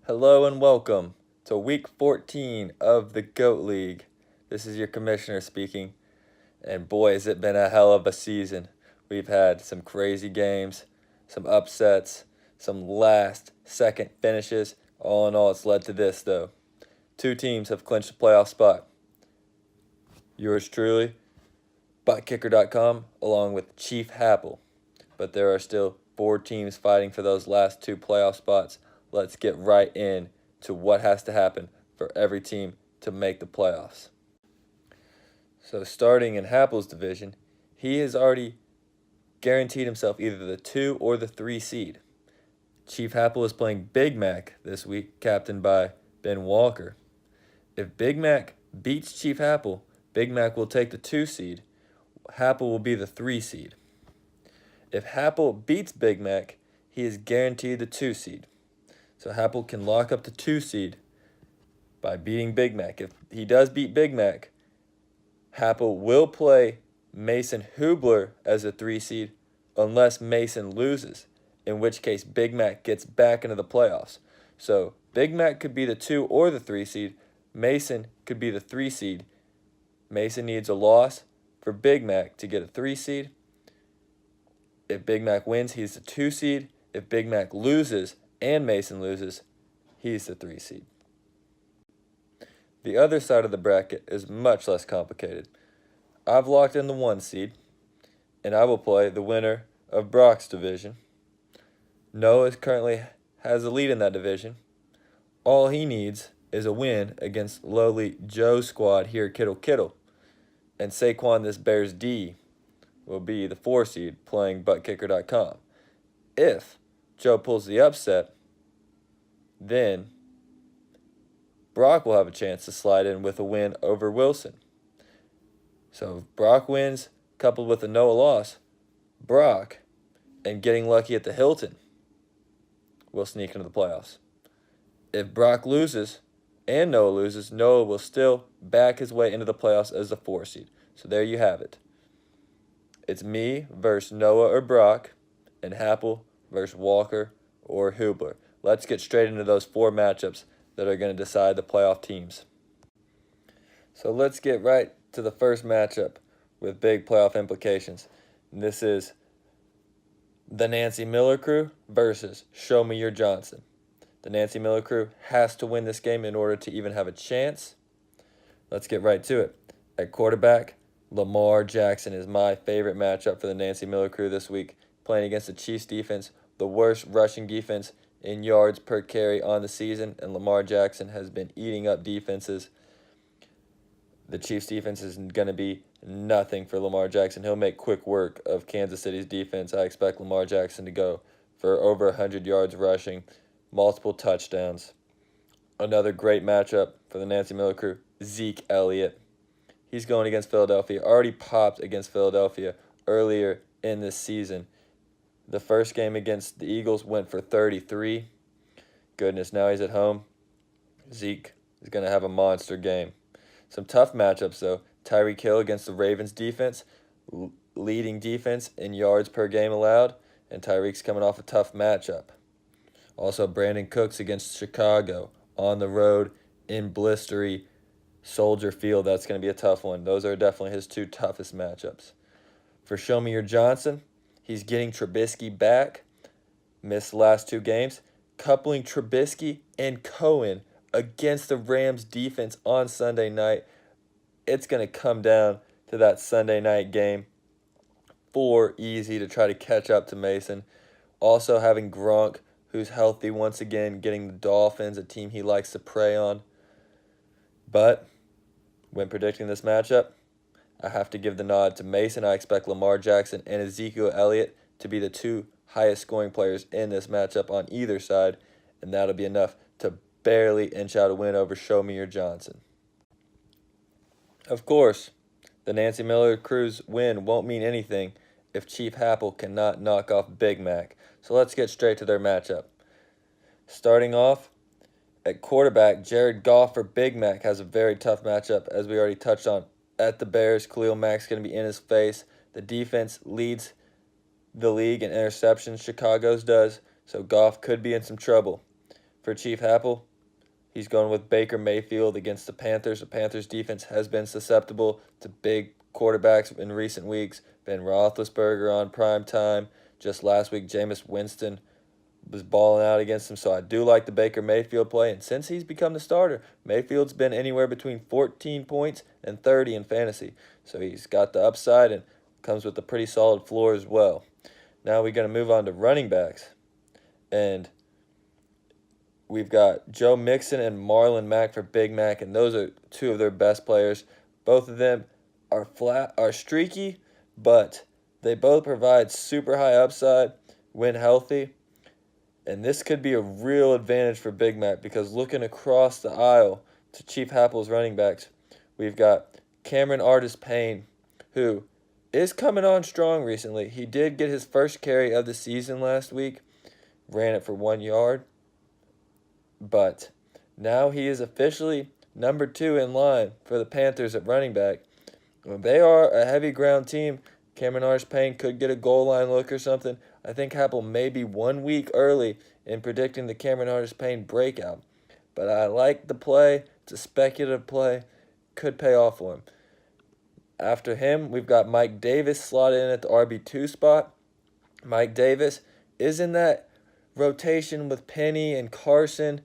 Hello and welcome to week 14 of the GOAT League. This is your commissioner speaking, and boy, has it been a hell of a season. We've had some crazy games, some upsets, some last second finishes. All in all, it's led to this though. Two teams have clinched a playoff spot. Yours truly, ButtKicker.com, along with Chief Happel. But there are still four teams fighting for those last two playoff spots. Let's get right in to what has to happen for every team to make the playoffs. So starting in Happel's division, he has already guaranteed himself either the 2 or the 3 seed. Chief Happel is playing Big Mac this week, captained by Ben Walker. If Big Mac beats Chief Happel, Big Mac will take the 2 seed. Happel will be the 3 seed. If Happel beats Big Mac, he is guaranteed the 2 seed. So Happel can lock up the 2 seed by beating Big Mac. If he does beat Big Mac, Happel will play Mason Hubler as a 3 seed unless Mason loses, in which case Big Mac gets back into the playoffs. So Big Mac could be the 2 or the 3 seed. Mason could be the 3 seed. Mason needs a loss for Big Mac to get a 3 seed. If Big Mac wins, he's the 2 seed. If Big Mac loses and Mason loses, he's the 3 seed. The other side of the bracket is much less complicated. I've locked in the 1 seed, and I will play the winner of Brock's division. Noah currently has the lead in that division. All he needs is a win against lowly Joe's squad here, Kittle. And Saquon, this Bears D, will be the 4 seed playing ButtKicker.com. If Joe pulls the upset, then Brock will have a chance to slide in with a win over Wilson. So if Brock wins, coupled with a Noah loss, Brock, and getting lucky at the Hilton, will sneak into the playoffs. If Brock loses and Noah loses, Noah will still back his way into the playoffs as the 4 seed. So there you have it. It's me versus Noah or Brock, and Happel versus Walker or Hubler. Let's get straight into those 4 matchups that are going to decide the playoff teams. So let's get right to the first matchup with big playoff implications. And this is the Nancy Miller Crew versus Show Me Your Johnson. The Nancy Miller Crew has to win this game in order to even have a chance. Let's get right to it. At quarterback, Lamar Jackson is my favorite matchup for the Nancy Miller Crew this week, playing against the Chiefs defense, the worst rushing defense in yards per carry on the season, and Lamar Jackson has been eating up defenses. The Chiefs defense is going to be nothing for Lamar Jackson. He'll make quick work of Kansas City's defense. I expect Lamar Jackson to go for over 100 yards rushing, multiple touchdowns. Another great matchup for the Nancy Miller Crew, Zeke Elliott. He's going against Philadelphia. Already popped against Philadelphia earlier in this season. The first game against the Eagles went for 33. Goodness, now he's at home. Zeke is going to have a monster game. Some tough matchups, though. Tyreek Hill against the Ravens defense, leading defense in yards per game allowed, and Tyreek's coming off a tough matchup. Also, Brandon Cooks against Chicago on the road in blistery Soldier Field. That's going to be a tough one. Those are definitely his 2 toughest matchups. For Show Me Your Johnson, he's getting Trubisky back. Missed the last 2 games. Coupling Trubisky and Cohen against the Rams defense on Sunday night. It's going to come down to that Sunday night game. 4 easy to try to catch up to Mason. Also having Gronk, who's healthy once again, getting the Dolphins, a team he likes to prey on. But when predicting this matchup, I have to give the nod to Mason. I expect Lamar Jackson and Ezekiel Elliott to be the 2 highest scoring players in this matchup on either side, and that'll be enough to barely inch out a win over Show Me Your Johnson. Of course, the Nancy Miller Crew's win won't mean anything if Chief Happel cannot knock off Big Mac. So let's get straight to their matchup. Starting off, at quarterback, Jared Goff for Big Mac has a very tough matchup, as we already touched on. At the Bears, Khalil Mack's going to be in his face. The defense leads the league in interceptions. Chicago's does, so Goff could be in some trouble. for Chief Happel. He's going with Baker Mayfield against the Panthers. The Panthers defense has been susceptible to big quarterbacks in recent weeks. Ben Roethlisberger on prime time. Just last week, Jameis Winston was balling out against him. So I do like the Baker Mayfield play. And since he's become the starter, Mayfield's been anywhere between 14 points and 30 in fantasy. So he's got the upside and comes with a pretty solid floor as well. Now we're going to move on to running backs. And we've got Joe Mixon and Marlon Mack for Big Mac, and those are two of their best players. Both of them are streaky, but they both provide super high upside when healthy. And this could be a real advantage for Big Mac because looking across the aisle to Chief Happel's running backs, we've got Cameron Artis-Payne, who is coming on strong recently. He did get his first carry of the season last week, ran it for 1 yard. But now he is officially number 2 in line for the Panthers at running back. They are a heavy ground team. Cameron Artis-Payne could get a goal line look or something. I think Happel may be 1 week early in predicting the Cameron Artis-Payne breakout. But I like the play. It's a speculative play. Could pay off for him. After him, we've got Mike Davis slotted in at the RB2 spot. Mike Davis is in that rotation with Penny and Carson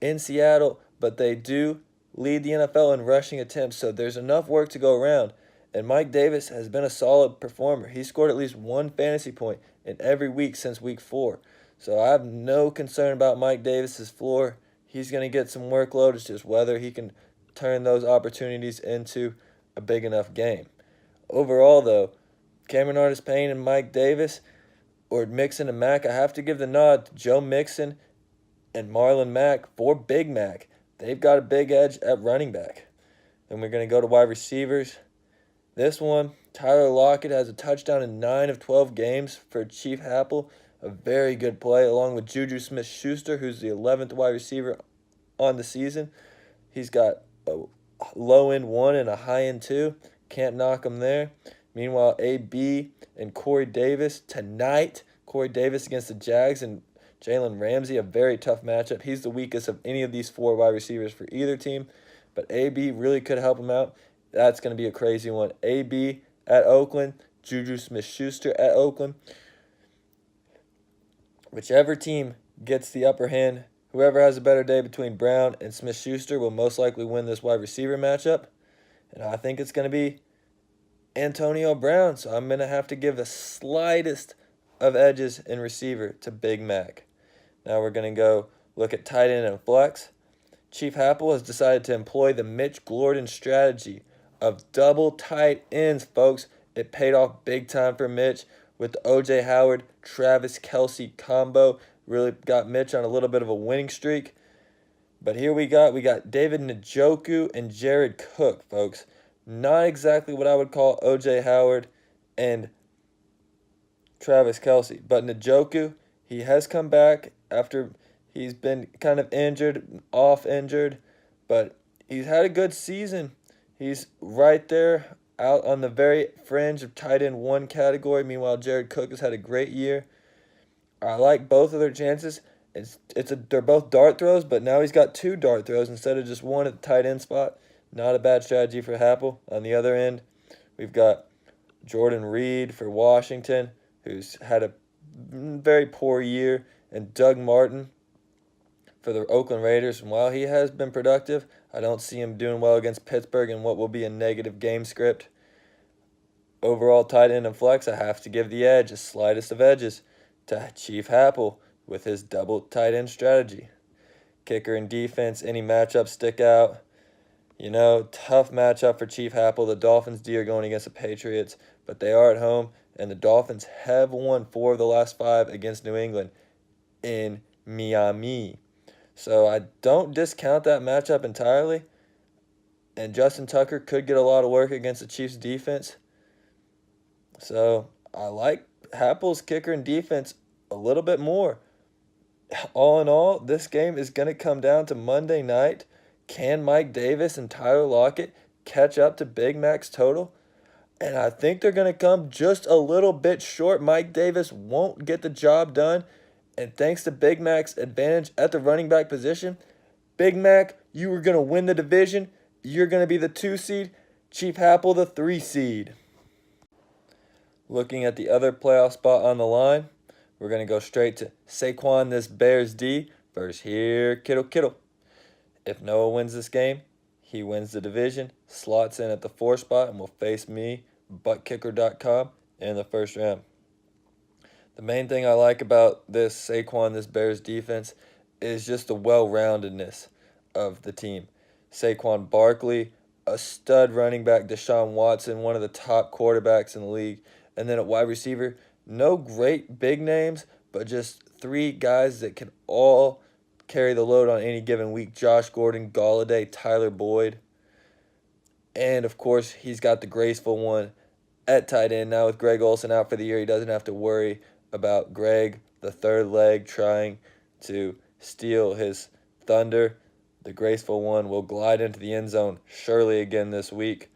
in Seattle, but they do lead the NFL in rushing attempts, so there's enough work to go around. And Mike Davis has been a solid performer. He scored at least 1 fantasy point in every week since week 4. So I have no concern about Mike Davis's floor. He's going to get some workload. It's just whether he can turn those opportunities into a big enough game. Overall, though, Cameron Artis-Payne and Mike Davis, or Mixon and Mack, I have to give the nod to Joe Mixon and Marlon Mack for Big Mac. They've got a big edge at running back. Then we're going to go to wide receivers. This one, Tyler Lockett has a touchdown in 9 of 12 games for Chief Happel. A very good play, along with Juju Smith-Schuster, who's the 11th wide receiver on the season. He's got a low-end 1 and a high-end 2. Can't knock him there. Meanwhile, AB and Corey Davis tonight. Corey Davis against the Jags and Jalen Ramsey, a very tough matchup. He's the weakest of any of these 4 wide receivers for either team. But AB really could help him out. That's going to be a crazy one. AB at Oakland, Juju Smith-Schuster at Oakland. Whichever team gets the upper hand, whoever has a better day between Brown and Smith-Schuster will most likely win this wide receiver matchup. And I think it's going to be Antonio Brown. So I'm going to have to give the slightest of edges in receiver to Big Mac. Now we're going to go look at tight end and flex. Chief Happel has decided to employ the Mitch Gordon strategy of double tight ends, folks. It paid off big time for Mitch with the O.J. Howard, Travis Kelce combo. Really got Mitch on a little bit of a winning streak. But here we got David Njoku and Jared Cook, folks. Not exactly what I would call O.J. Howard and Travis Kelce. But Njoku, he has come back after he's been kind of injured, injured. But he's had a good season. He's right there out on the very fringe of tight end 1 category. Meanwhile, Jared Cook has had a great year. I like both of their chances. They're both dart throws, but now he's got 2 dart throws instead of just 1 at the tight end spot. Not a bad strategy for Happel. On the other end, we've got Jordan Reed for Washington, who's had a very poor year, and Doug Martin for the Oakland Raiders. And while he has been productive, I don't see him doing well against Pittsburgh in what will be a negative game script. Overall, tight end and flex, I have to give the edge, the slightest of edges, to Chief Happel with his double tight end strategy. Kicker and defense, any matchups stick out. You know, tough matchup for Chief Happel. The Dolphins D are going against the Patriots, but they are at home, and the Dolphins have won 4 of the last 5 against New England in Miami. So I don't discount that matchup entirely. And Justin Tucker could get a lot of work against the Chiefs' defense. So I like Happel's kicker and defense a little bit more. All in all, this game is going to come down to Monday night. Can Mike Davis and Tyler Lockett catch up to Big Mac's total? And I think they're going to come just a little bit short. Mike Davis won't get the job done And thanks to Big Mac's advantage at the running back position, Big Mac, you are going to win the division. You're going to be the 2 seed. Chief Apple, the 3 seed. Looking at the other playoff spot on the line, we're going to go straight to Saquon, this Bears D, versus here, Kittle. If Noah wins this game, he wins the division, slots in at the 4 spot, and will face me, buttkicker.com, in the first round. The main thing I like about this Saquon, this Bears defense, is just the well-roundedness of the team. Saquon Barkley, a stud running back, Deshaun Watson, one of the top quarterbacks in the league, and then at wide receiver, no great big names, but just 3 guys that can all carry the load on any given week. Josh Gordon, Golladay, Tyler Boyd. And, of course, he's got the graceful one at tight end. Now with Greg Olsen out for the year, he doesn't have to worry about Greg, the third leg, trying to steal his thunder. The graceful one will glide into the end zone surely again this week.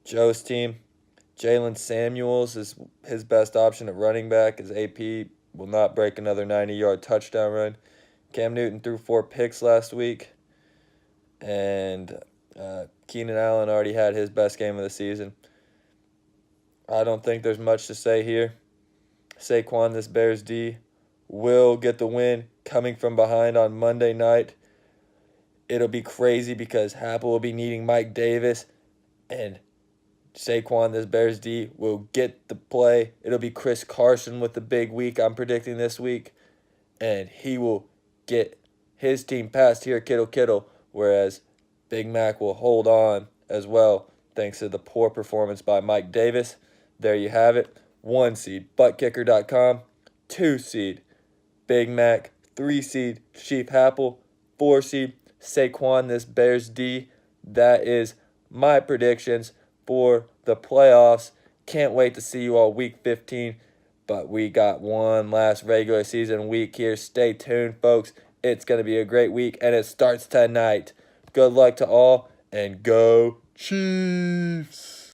Joe's team, Jalen Samuels is his best option at running back. His AP will not break another 90-yard touchdown run. Cam Newton threw 4 picks last week. And Keenan Allen already had his best game of the season. I don't think there's much to say here. Saquon, this Bears D, will get the win coming from behind on Monday night. It'll be crazy because Happel will be needing Mike Davis, and Saquon, this Bears D, will get the play. It'll be Chris Carson with the big week I'm predicting this week, and he will get his team past here, Kittle, whereas Big Mac will hold on as well thanks to the poor performance by Mike Davis. There you have it. 1 seed, buttkicker.com. 2 seed, Big Mac. 3 seed, Chief Happel. 4 seed, Saquon, this Bears D. That is my predictions for the playoffs. Can't wait to see you all week 15. But we got one last regular season week here. Stay tuned, folks. It's going to be a great week, and it starts tonight. Good luck to all, and go Chiefs!